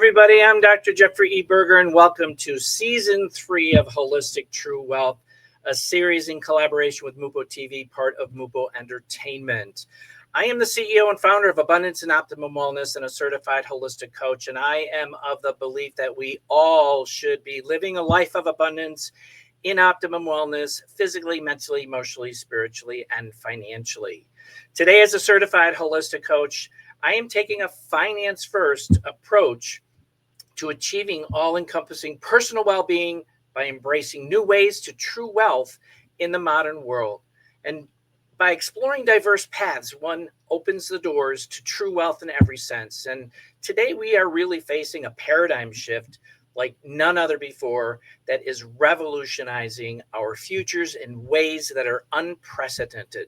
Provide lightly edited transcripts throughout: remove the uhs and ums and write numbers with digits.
everybody. I'm Dr. Jeffrey E. Berger, and welcome to Season 3 of Holistic True Wealth, a series in collaboration with Mupo TV, part of Mupo Entertainment. I am the CEO and founder of Abundance and Optimum Wellness and a certified holistic coach, and I am of the belief that we all should be living a life of abundance in optimum wellness, physically, mentally, emotionally, spiritually, and financially. Today, as a certified holistic coach, I am taking a finance-first approach to achieving all-encompassing personal well-being by embracing new ways to true wealth in the modern world. And by exploring diverse paths, one opens the doors to true wealth in every sense. And today we are really facing a paradigm shift like none other before that is revolutionizing our futures in ways that are unprecedented.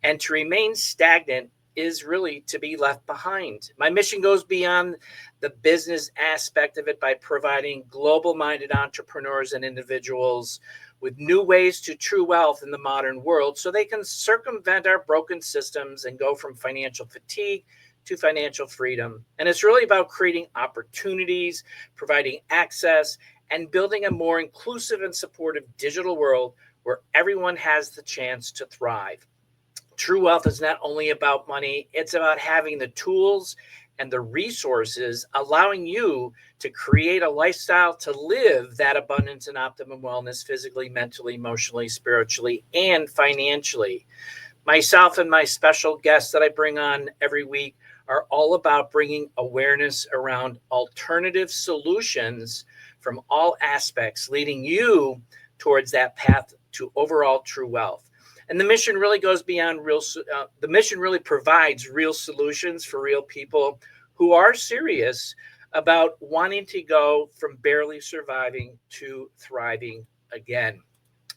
And to remain stagnant is really to be left behind. My mission goes beyond the business aspect of it by providing global-minded entrepreneurs and individuals with new ways to true wealth in the modern world so they can circumvent our broken systems and go from financial fatigue to financial freedom. And it's really about creating opportunities, providing access, and building a more inclusive and supportive digital world where everyone has the chance to thrive. True wealth is not only about money, it's about having the tools and the resources allowing you to create a lifestyle to live that abundance and optimum wellness physically, mentally, emotionally, spiritually, and financially. Myself and my special guests that I bring on every week are all about bringing awareness around alternative solutions from all aspects, leading you towards that path to overall true wealth. And the mission really goes beyond the mission really provides real solutions for real people who are serious about wanting to go from barely surviving to thriving again.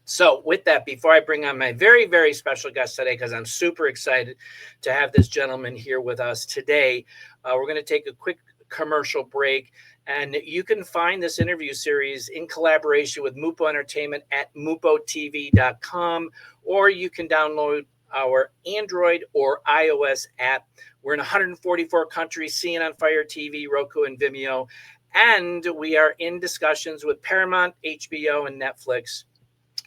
So with that, before I bring on my very, very special guest today, because I'm super excited to have this gentleman here with us today, we're going to take a quick commercial break. And you can find this interview series in collaboration with Mupo Entertainment at mupotv.com, or you can download our Android or iOS app. We're in 144 countries, seeing on Fire TV, Roku, and Vimeo. And we are in discussions with Paramount, HBO, and Netflix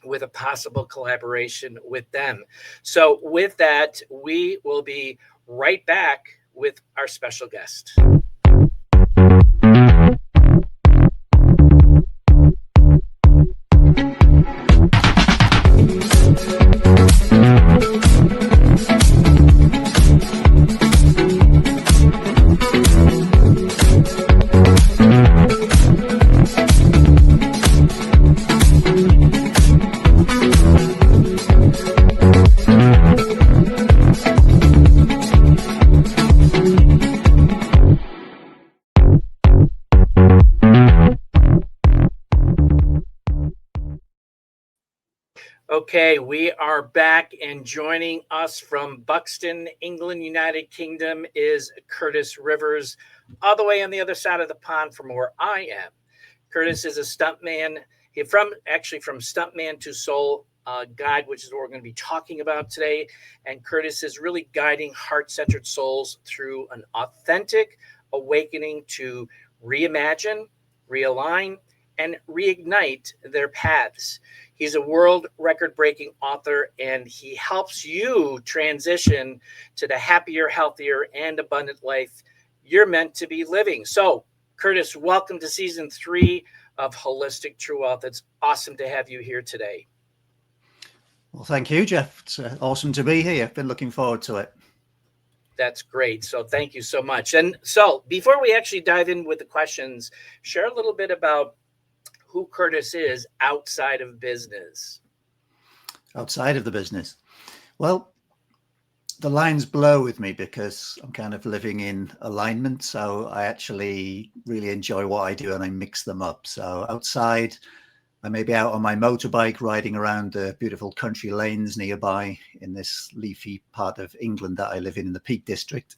with a possible collaboration with them. So with that, we will be right back with our special guest. Okay, we are back, and joining us from Buxton, England, United Kingdom is Curtis Rivers, all the way on the other side of the pond from where I am. Curtis is a stuntman. He's from Stuntman to Soul Guide, which is what we're going to be talking about today. And Curtis is really guiding heart-centered souls through an authentic awakening to reimagine, realign, and reignite their paths. He's a world record-breaking author, and he helps you transition to the happier, healthier, and abundant life you're meant to be living. So, Curtis, welcome to Season 3 of Holistic True Wealth. It's awesome to have you here today. Well, thank you, Jeff. It's awesome to be here. I've been looking forward to it. That's great. So thank you so much. And so before we actually dive in with the questions, share a little bit about who Curtis is outside of business. Outside of the business. Well, the lines blur with me because I'm kind of living in alignment. So I actually really enjoy what I do and I mix them up. So outside, I may be out on my motorbike riding around the beautiful country lanes nearby in this leafy part of England that I live in the Peak District.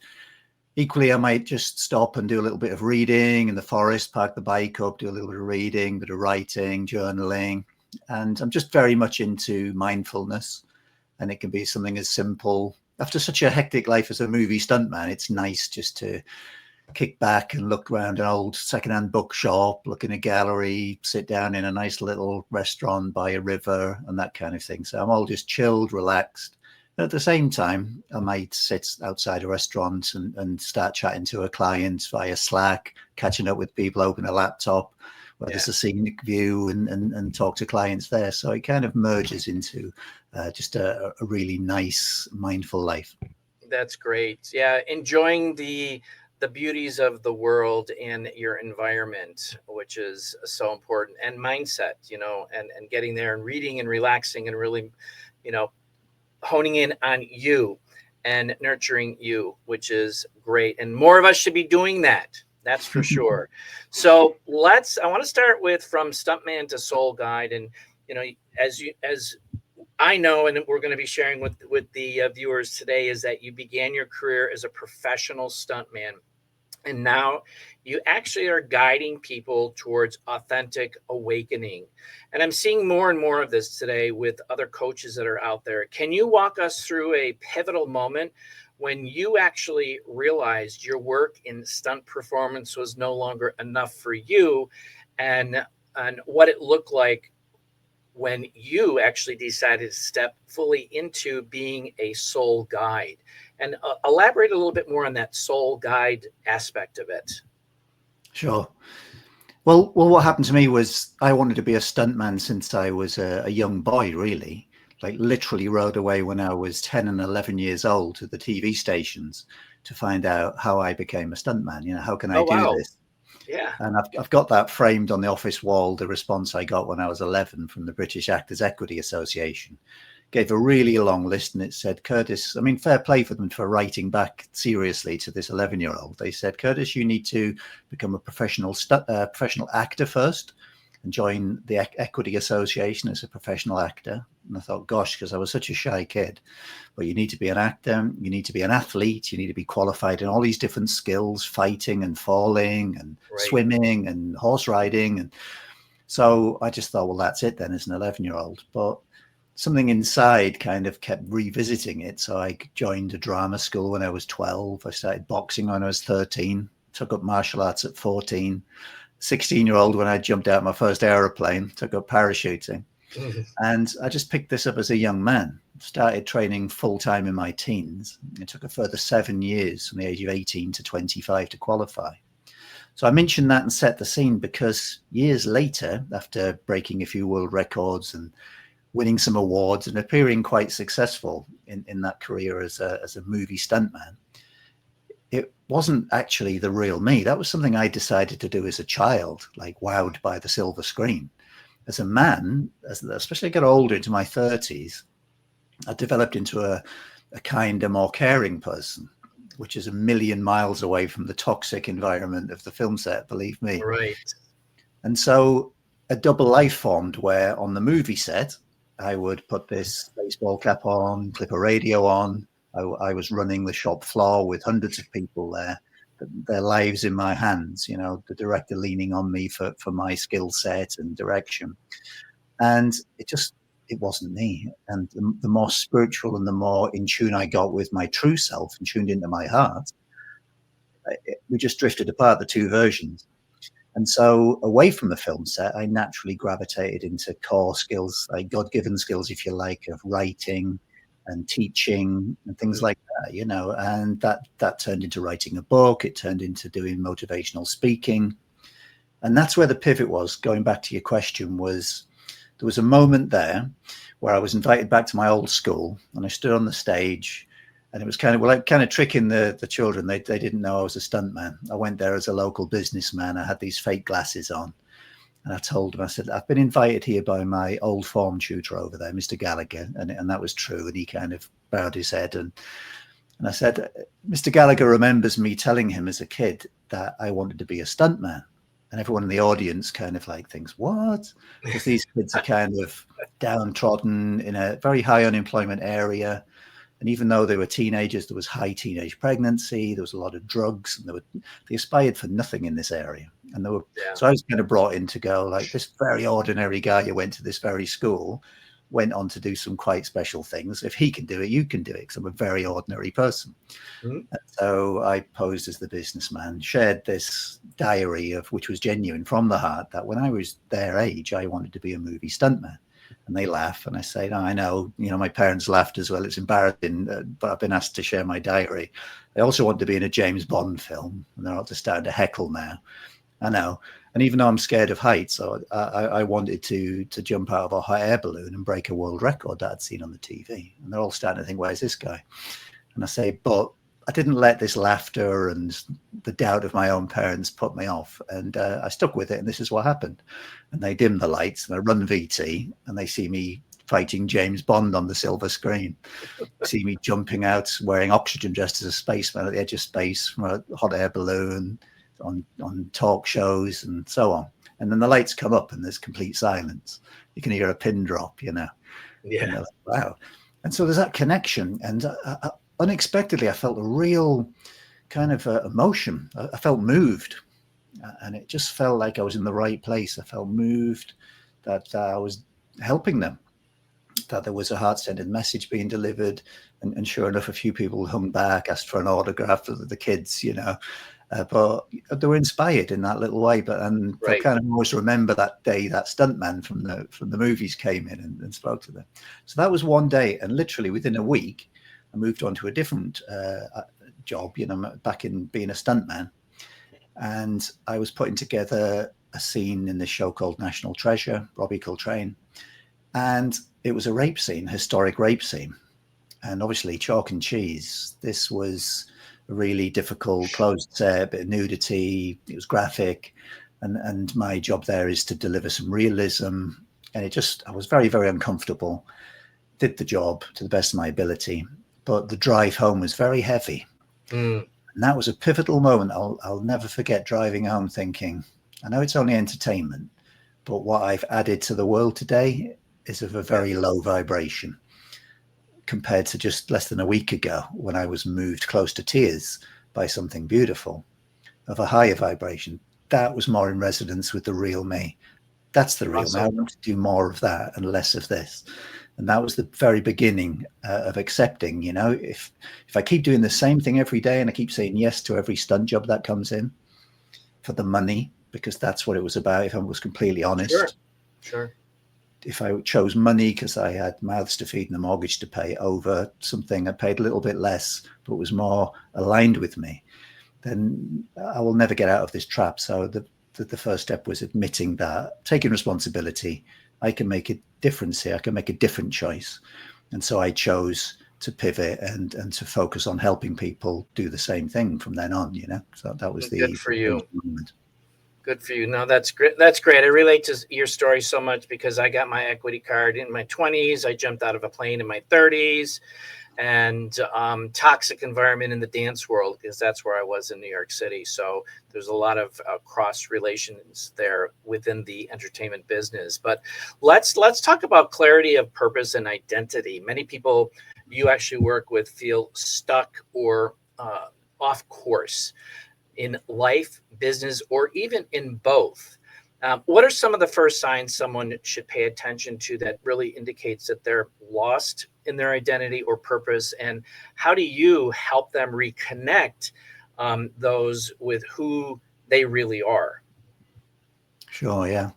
Equally, I might just stop and do a little bit of reading in the forest, park the bike up, do a little bit of reading, bit of writing, journaling. And I'm just very much into mindfulness. And it can be something as simple. After such a hectic life as a movie stuntman, it's nice just to kick back and look around an old secondhand bookshop, look in a gallery, sit down in a nice little restaurant by a river and that kind of thing. So I'm all just chilled, relaxed. At the same time, I might sit outside a restaurant and start chatting to a client via Slack, catching up with people, open a laptop where there's a scenic view and talk to clients there. So it kind of merges into just a really nice, mindful life. That's great. Yeah, enjoying the beauties of the world and your environment, which is so important, and mindset, and getting there and reading and relaxing and really, you know, honing in on you and nurturing you, which is great. And more of us should be doing that. That's for sure. So I want to start with from stuntman to soul guide. And, as I know, and we're going to be sharing with the viewers today, is that you began your career as a professional stuntman, and now you actually are guiding people towards authentic awakening. And I'm seeing more and more of this today with other coaches that are out there. Can you walk us through a pivotal moment when you actually realized your work in stunt performance was no longer enough for you, and what it looked like when you actually decided to step fully into being a soul guide? And elaborate a little bit more on that soul guide aspect of it. Sure. Well, what happened to me was I wanted to be a stuntman since I was a young boy, really. Like literally rode away when I was 10 and 11 years old to the TV stations to find out how I became a stuntman. How can I do this? Yeah. And I've got that framed on the office wall, the response I got when I was 11 from the British Actors Equity Association. Gave a really long list, and it said, Curtis, I mean, fair play for them for writing back seriously to this 11-year-old. They said, Curtis, you need to become a professional actor first and join the Equity Association as a professional actor. And I thought, gosh, because I was such a shy kid, but you need to be an actor, you need to be an athlete, you need to be qualified in all these different skills, fighting and falling and swimming and horse riding. And so I just thought, well, that's it then as an 11-year-old. But something inside kind of kept revisiting it. So I joined a drama school when I was 12. I started boxing when I was 13, took up martial arts at 14. 16-year-old when I jumped out of my first aeroplane, took up parachuting. And I just picked this up as a young man, started training full-time in my teens. It took a further 7 years from the age of 18 to 25 to qualify. So I mentioned that and set the scene because years later, after breaking a few world records and winning some awards and appearing quite successful in that career as a movie stuntman, it wasn't actually the real me. That was something I decided to do as a child, like wowed by the silver screen. As a man, especially as I got older into my 30s, I developed into a kinder, more caring person, which is a million miles away from the toxic environment of the film set, believe me. Right. And so a double life formed where on the movie set, I would put this baseball cap on, clip a radio on. I was running the shop floor with hundreds of people there, their lives in my hands, the director leaning on me for my skill set and direction. And it wasn't me. And the more spiritual and the more in tune I got with my true self and tuned into my heart, we just drifted apart, the two versions. And so away from the film set, I naturally gravitated into core skills, like God-given skills, if you like, of writing and teaching and things like that, and that turned into writing a book. It turned into doing motivational speaking. And that's where the pivot was. Going back to your question, there was a moment there where I was invited back to my old school and I stood on the stage. And it was kind of tricking the children. They didn't know I was a stuntman. I went there as a local businessman. I had these fake glasses on. And I told them, I said, I've been invited here by my old form tutor over there, Mr. Gallagher. And that was true. And he kind of bowed his head. And I said, Mr. Gallagher remembers me telling him as a kid that I wanted to be a stuntman. And everyone in the audience kind of like thinks, what? Because these kids are kind of downtrodden in a very high unemployment area. And even though they were teenagers, there was high teenage pregnancy, there was a lot of drugs, and they aspired for nothing in this area. And so I was kind of brought in to go, like, this very ordinary guy who went to this very school went on to do some quite special things. If he can do it, you can do it, because I'm a very ordinary person. Mm-hmm. So I posed as the businessman, shared this diary of which was genuine from the heart, that when I was their age, I wanted to be a movie stuntman. And they laugh, and I say, "No, I know. My parents laughed as well. It's embarrassing, but I've been asked to share my diary. I also want to be in a James Bond film." And they're all just starting to heckle now. I know. And even though I'm scared of heights, I wanted to jump out of a hot air balloon and break a world record that I'd seen on the TV. And they're all starting to think, "Where's this guy?" And I say, but I didn't let this laughter and the doubt of my own parents put me off. And I stuck with it. And this is what happened. And they dim the lights, and I run VT, and they see me fighting James Bond on the silver screen. See me jumping out, wearing oxygen, dressed as a spaceman at the edge of space from a hot air balloon, on talk shows and so on. And then the lights come up and there's complete silence. You can hear a pin drop, Yeah. And like, wow. And so there's that connection. And unexpectedly, I felt a real kind of emotion. I felt moved, and it just felt like I was in the right place. I felt moved that I was helping them, that there was a heart-centered message being delivered. And sure enough, a few people hung back, asked for an autograph for the kids, but they were inspired in that little way. And I kind of always remember that day that stuntman from the movies came in and spoke to them. So that was one day, and literally within a week, I moved on to a different job, back in being a stuntman. And I was putting together a scene in this show called National Treasure, Robbie Coltrane. And it was a rape scene, historic rape scene. And obviously chalk and cheese. This was a really difficult closed set, bit of nudity. It was graphic. And my job there is to deliver some realism. And I was very, very uncomfortable. Did the job to the best of my ability. But the drive home was very heavy. And that was a pivotal moment. I'll never forget driving home thinking, I know it's only entertainment, but what I've added to the world today is of a very low vibration compared to just less than a week ago when I was moved close to tears by something beautiful, of a higher vibration. That was more in resonance with the real me. That's the real me. I want to do more of that and less of this. And that was the very beginning of accepting, if I keep doing the same thing every day and I keep saying yes to every stunt job that comes in for the money, because that's what it was about, if I was completely honest. Sure. If I chose money because I had mouths to feed and a mortgage to pay over something I paid a little bit less, but was more aligned with me, then I will never get out of this trap. So the first step was admitting that, taking responsibility. I can make a difference here. I can make a different choice. And so I chose to pivot and to focus on helping people do the same thing from then on, So that was good for you. Moment. Good for you. No, that's great. That's great. I relate to your story so much because I got my equity card in my 20s. I jumped out of a plane in my 30s. And toxic environment in the dance world, because that's where I was in New York City. So there's a lot of cross relations there within the entertainment business. But let's talk about clarity of purpose and identity. Many people you actually work with feel stuck or off course in life, business, or even in both. What are some of the first signs someone should pay attention to that really indicates that they're lost in their identity or purpose? And how do you help them reconnect those with who they really are? Sure, yeah.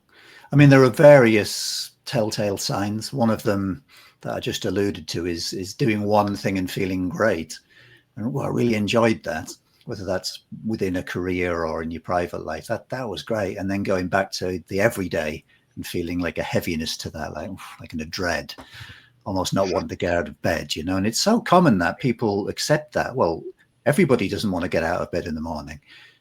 I mean, there are various telltale signs. One of them that I just alluded to is doing one thing and feeling great. And I really enjoyed that, whether that's within a career or in your private life. That was great. And then going back to the everyday and feeling like a heaviness to that, like in a dread, almost not wanting to get out of bed, And it's so common that people accept that. Well, everybody doesn't want to get out of bed in the morning.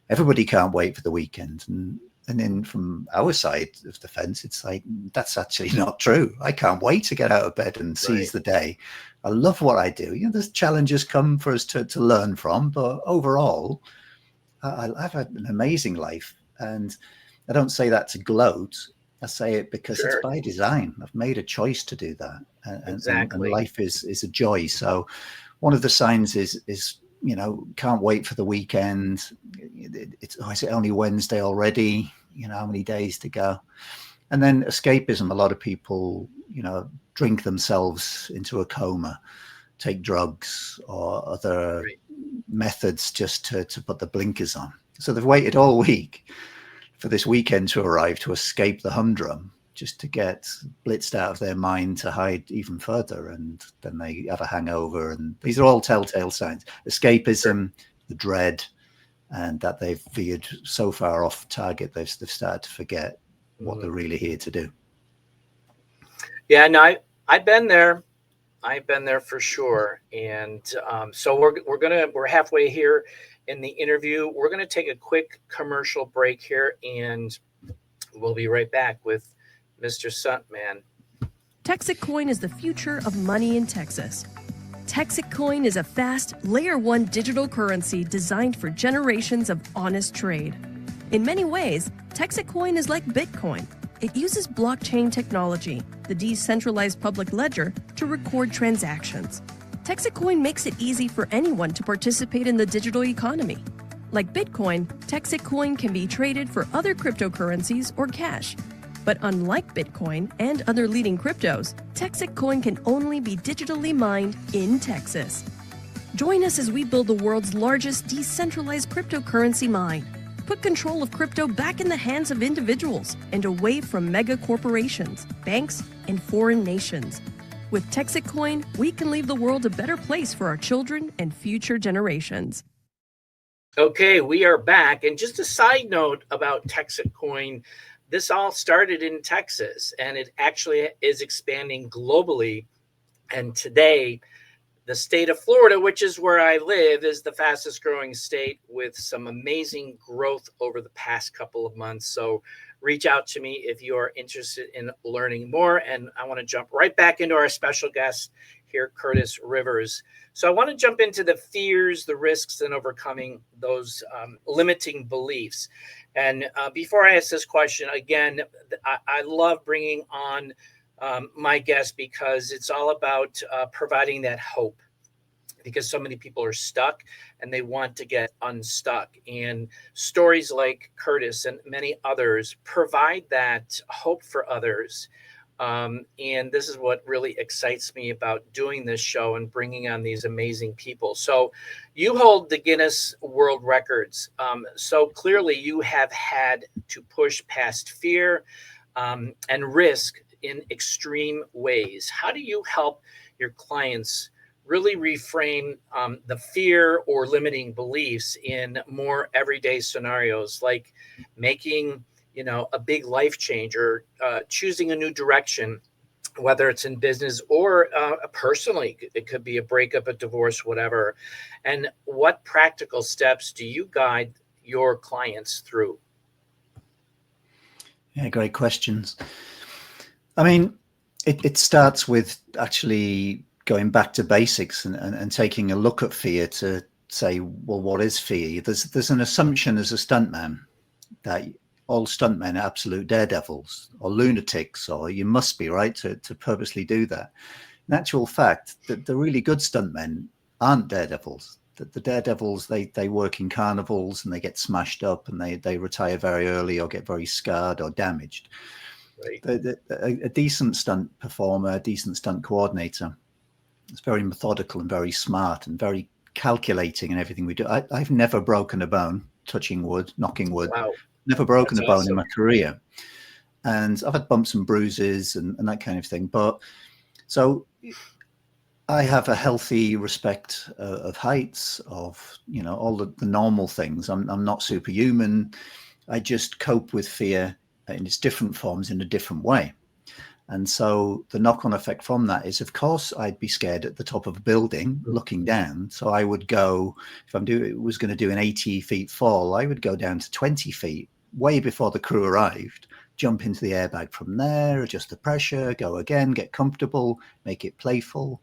Everybody can't wait for the weekend. And then from our side of the fence, it's like, that's actually not true. I can't wait to get out of bed and seize the day. I love what I do. There's challenges come for us to learn from, but overall, I've had an amazing life. And I don't say that to gloat. I say it because it's by design. I've made a choice to do that. And life is a joy. So one of the signs is can't wait for the weekend. Is it only Wednesday already? How many days to go? And then escapism, a lot of people, drink themselves into a coma, take drugs or other methods just to put the blinkers on. So they've waited all week for this weekend to arrive to escape the humdrum, just to get blitzed out of their mind to hide even further. And then they have a hangover. And these are all telltale signs. Escapism, the dread, and that they've veered so far off target, they've started to forget what they're really here to do. Yeah, no, I've been there. I've been there for sure. And so we're halfway here in the interview. We're gonna take a quick commercial break here, and we'll be right back with Mr. Stuntman. Texic Coin is the future of money in Texas. Texic Coin is a fast, layer 1 digital currency designed for generations of honest trade. In many ways, Texic Coin is like Bitcoin. It uses blockchain technology, the decentralized public ledger, to record transactions. Texic Coin makes it easy for anyone to participate in the digital economy. Like Bitcoin, Texic Coin can be traded for other cryptocurrencies or cash. But unlike Bitcoin and other leading cryptos, Texic Coin can only be digitally mined in Texas. Join us as we build the world's largest decentralized cryptocurrency mine. Put control of crypto back in the hands of individuals and away from mega corporations, banks, and foreign nations. With Texic Coin, we can leave the world a better place for our children and future generations. Okay, we are back. And just a side note about Texic Coin, this all started in Texas, and it actually is expanding globally. And today, the state of Florida, which is where I live, is the fastest growing state with some amazing growth over the past couple of months. So reach out to me if you are interested in learning more. And I want to jump right back into our special guest here, Curtis Rivers. So I want to jump into the fears, the risks, and overcoming those limiting beliefs. And before I ask this question, again, I love bringing on my guest because it's all about providing that hope, because so many people are stuck and they want to get unstuck. And stories like Curtis and many others provide that hope for others. And this is what really excites me about doing this show and bringing on these amazing people. So you hold the Guinness World Records. So clearly you have had to push past fear and risk in extreme ways. How do you help your clients really reframe the fear or limiting beliefs in more everyday scenarios, like making a big life change or choosing a new direction, whether it's in business or personally? It could be a breakup, a divorce, whatever. And what practical steps do you guide your clients through? Yeah, great questions. I mean, it starts with actually going back to basics and taking a look at fear to say, well, what is fear? There's an assumption as a stuntman that all stuntmen are absolute daredevils or lunatics, or you must be, right, to purposely do that. In actual fact, the really good stuntmen aren't daredevils. The daredevils, they work in carnivals and they get smashed up and they retire very early or get very scarred or damaged. Right. A decent stunt performer, a decent stunt coordinator, is very methodical and very smart and very calculating in everything we do. I've never broken a bone, touching wood, knocking wood. Wow. Never broken a bone in my career. And I've had bumps and bruises and that kind of thing. But so I have a healthy respect of heights, of, all the normal things. I'm not superhuman. I just cope with fear in its different forms in a different way. And so the knock-on effect from that is, of course, I'd be scared at the top of a building looking down. So I would go, if was going to do an 80 feet fall, I would go down to 20 feet way before the crew arrived, jump into the airbag from there, adjust the pressure, go again, get comfortable, make it playful,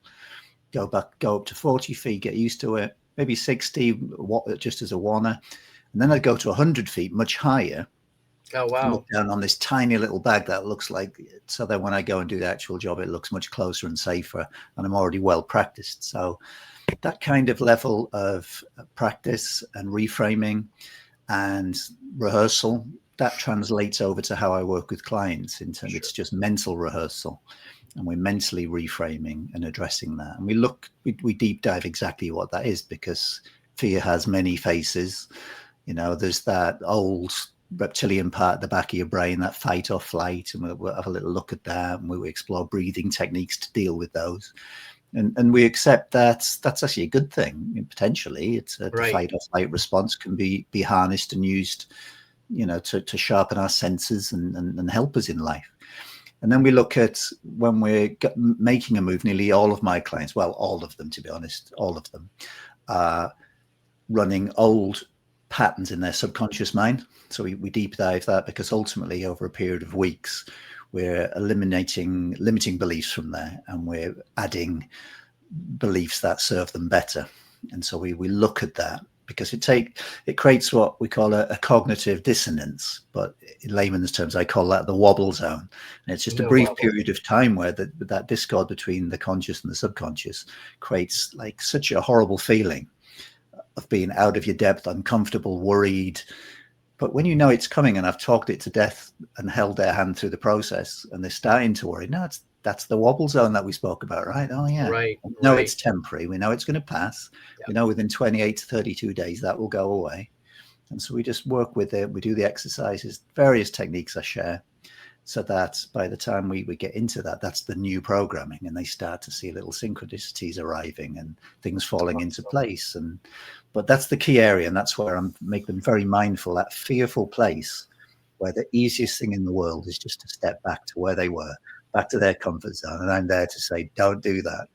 go up to 40 feet, get used to it, maybe 60, just as a warner. And then I'd go to 100 feet, much higher. Oh, wow. Look down on this tiny little bag that looks like, so that when I go and do the actual job, it looks much closer and safer, and I'm already well practiced. So that kind of level of practice and reframing and rehearsal that translates over to how I work with clients in terms, it's just mental rehearsal, and we're mentally reframing and addressing that. And we deep dive exactly what that is, because fear has many faces. There's that old reptilian part at the back of your brain, that fight or flight, and we'll have a little look at that, and we explore breathing techniques to deal with those. And we accept that's actually a good thing. Potentially, it's the fight or flight response can be harnessed and used, to sharpen our senses and help us in life. And then we look at when we're making a move. Nearly all of my clients, well, all of them, to be honest, all of them are running old patterns in their subconscious mind. So we deep dive that, because ultimately over a period of weeks, we're eliminating limiting beliefs from there, and we're adding beliefs that serve them better. And so we look at that, because it creates what we call a cognitive dissonance, but in layman's terms, I call that the wobble zone. And it's just a brief period of time where that discord between the conscious and the subconscious creates like such a horrible feeling of being out of your depth, uncomfortable, worried. But when you know it's coming, and I've talked it to death and held their hand through the process, and they're starting to worry, no, that's the wobble zone that we spoke about, right? Oh yeah, right. No, it's temporary. We know it's going to pass. Yep. We know within 28 to 32 days that will go away. And so we just work with it. We do the exercises, various techniques I share, so that by the time we get into that, that's the new programming, and they start to see little synchronicities arriving and things falling into place. But that's the key area, and that's where I make them very mindful, that fearful place where the easiest thing in the world is just to step back to where they were, back to their comfort zone. And I'm there to say, don't do that,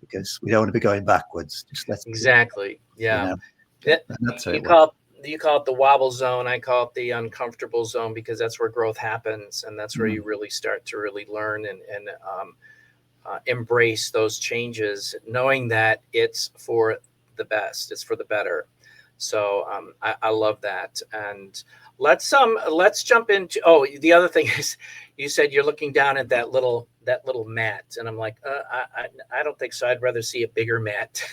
because we don't want to be going backwards. Just let's exactly. Yeah. That's you call it the wobble zone. I call it the uncomfortable zone, because that's where growth happens, and that's where you really start to really learn and embrace those changes, knowing that it's for the best, it's for the better. So I love that. And let's jump into, the other thing is, you said you're looking down at that little mat, and I'm like, I don't think so. I'd rather see a bigger mat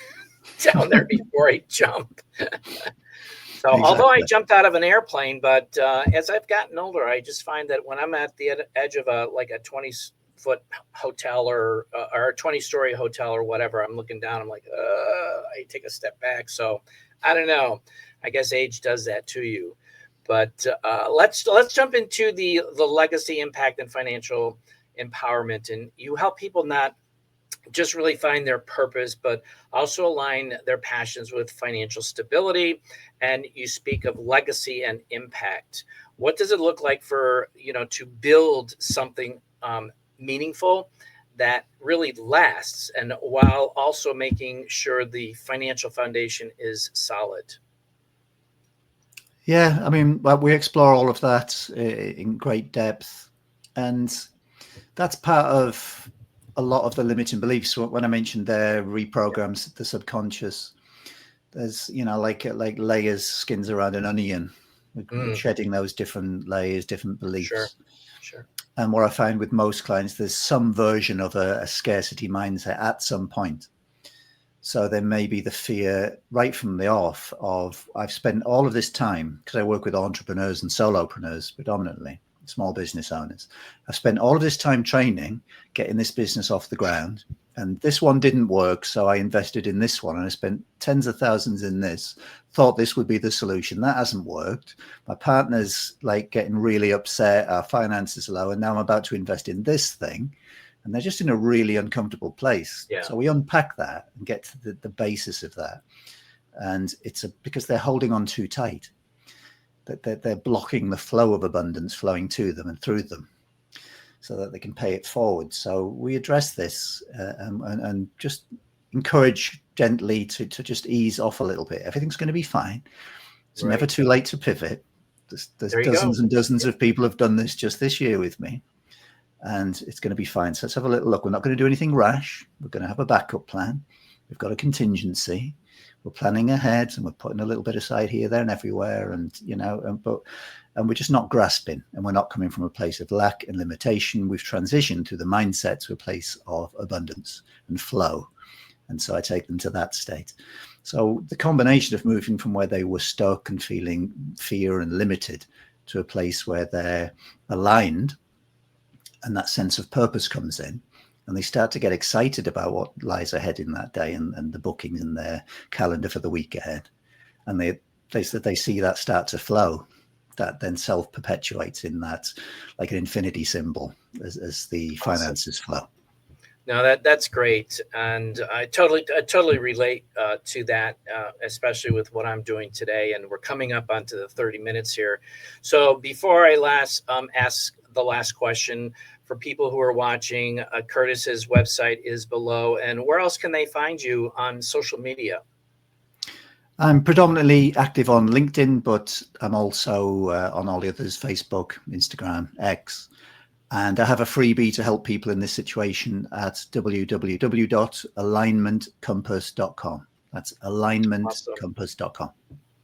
down there before I jump. So exactly. Although I jumped out of an airplane, but as I've gotten older, I just find that when I'm at the edge of a 20-foot hotel or a 20-story hotel or whatever, I'm looking down, I'm like, I take a step back. So I don't know. I guess age does that to you. But let's jump into the legacy, impact, and financial empowerment. And you help people not just really find their purpose, but also align their passions with financial stability. And you speak of legacy and impact. What does it look like for, to build something meaningful that really lasts, and while also making sure the financial foundation is solid? Yeah, I mean, we explore all of that in great depth, and that's part of a lot of the limiting beliefs. When I mentioned there reprograms the subconscious, there's like layers, skins around an onion. We're shedding those different layers, different beliefs. Sure. And what I find with most clients, there's some version of a scarcity mindset at some point. So there may be the fear right from the off of, I've spent all of this time, because I work with entrepreneurs and solopreneurs predominantly, small business owners. I've spent all of this time training, getting this business off the ground, and this one didn't work, so I invested in this one, and I spent tens of thousands in this, thought this would be the solution. That hasn't worked. My partner's getting really upset, our finances are low, and now I'm about to invest in this thing, and they're just in a really uncomfortable place. Yeah. So we unpack that and get to the basis of that. And it's because they're holding on too tight, that they're blocking the flow of abundance flowing to them and through them, so that they can pay it forward. So we address this and just encourage gently to just ease off a little bit. Everything's going to be fine. It's never too late to pivot. There's dozens and dozens of people have done this just this year with me, and it's going to be fine. So let's have a little look. We're not going to do anything rash. We're going to have a backup plan. We've got a contingency. We're planning ahead, and we're putting a little bit aside here, there, and everywhere. And we're just not grasping, and we're not coming from a place of lack and limitation. We've transitioned through the mindset to a place of abundance and flow. And so I take them to that state. So the combination of moving from where they were stuck and feeling fear and limited, to a place where they're aligned and that sense of purpose comes in, and they start to get excited about what lies ahead in that day and the bookings in their calendar for the week ahead. And they see that start to flow, that then self-perpetuates in that, like an infinity symbol, as the finances flow. No, that's great, and I totally relate to that, especially with what I'm doing today. And we're coming up onto the 30 minutes here. So before I ask the last question, for people who are watching, Curtis's website is below. And where else can they find you on social media? I'm predominantly active on LinkedIn, but I'm also on all the others: Facebook, Instagram, X. And I have a freebie to help people in this situation at www.alignmentcompass.com. That's alignmentcompass.com.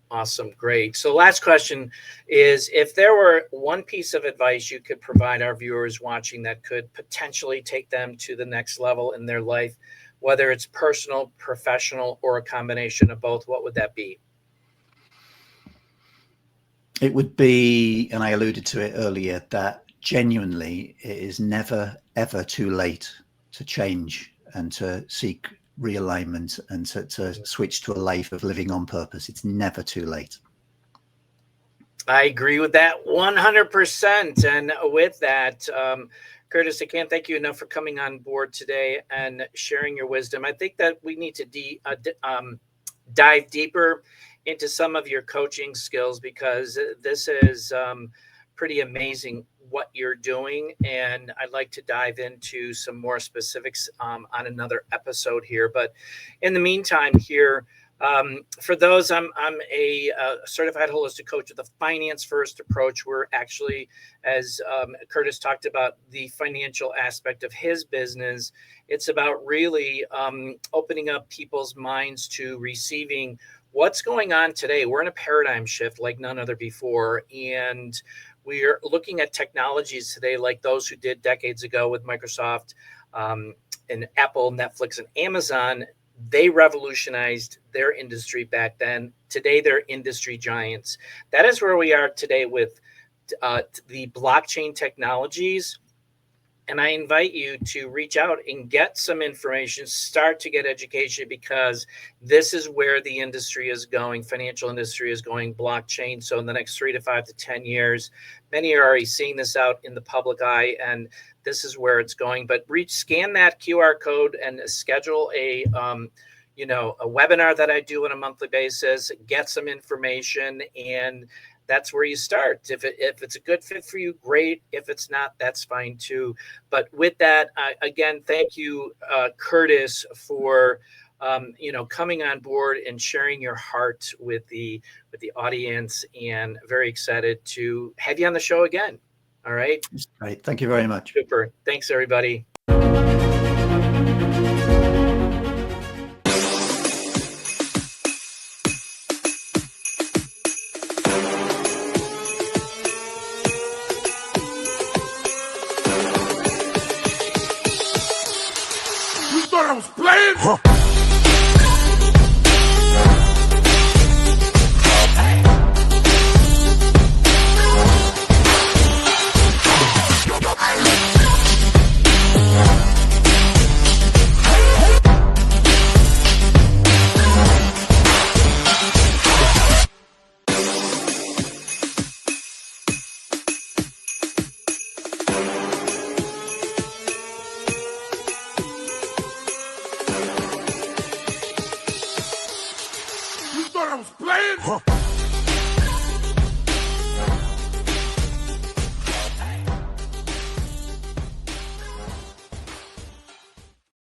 Awesome. Great. So last question is, if there were one piece of advice you could provide our viewers watching that could potentially take them to the next level in their life, whether it's personal, professional, or a combination of both, what would that be? It would be, and I alluded to it earlier, that genuinely it is never, ever too late to change and to seek realignment and to switch to a life of living on purpose. It's never too late. I agree with that 100%. And with that, Curtis, I can't thank you enough for coming on board today and sharing your wisdom. I think that we need to dive deeper into some of your coaching skills, because this is pretty amazing what you're doing. And I'd like to dive into some more specifics on another episode here. But in the meantime here, for those, I'm a certified holistic coach with a finance first approach. We're actually, as Curtis talked about the financial aspect of his business, it's about really opening up people's minds to receiving what's going on today. We're in a paradigm shift like none other before. And we are looking at technologies today like those who did decades ago with Microsoft and Apple, Netflix, and Amazon. They revolutionized their industry back then. Today, they're industry giants. That is where we are today with the blockchain technologies. And I invite you to reach out and get some information, start to get education, because this is where the industry is going. Financial industry is going blockchain. So in the next 3 to 5 to 10 years, many are already seeing this out in the public eye, and this is where it's going. But scan that QR code and schedule a webinar that I do on a monthly basis, get some information, and that's where you start. If it's a good fit for you, great. If it's not, that's fine too. But with that, again, thank you, Curtis, for coming on board and sharing your heart with the audience, and very excited to have you on the show again. All right. Great. Thank you very much. Super. Thanks, everybody. I was playing. Huh. I was playing. Huh.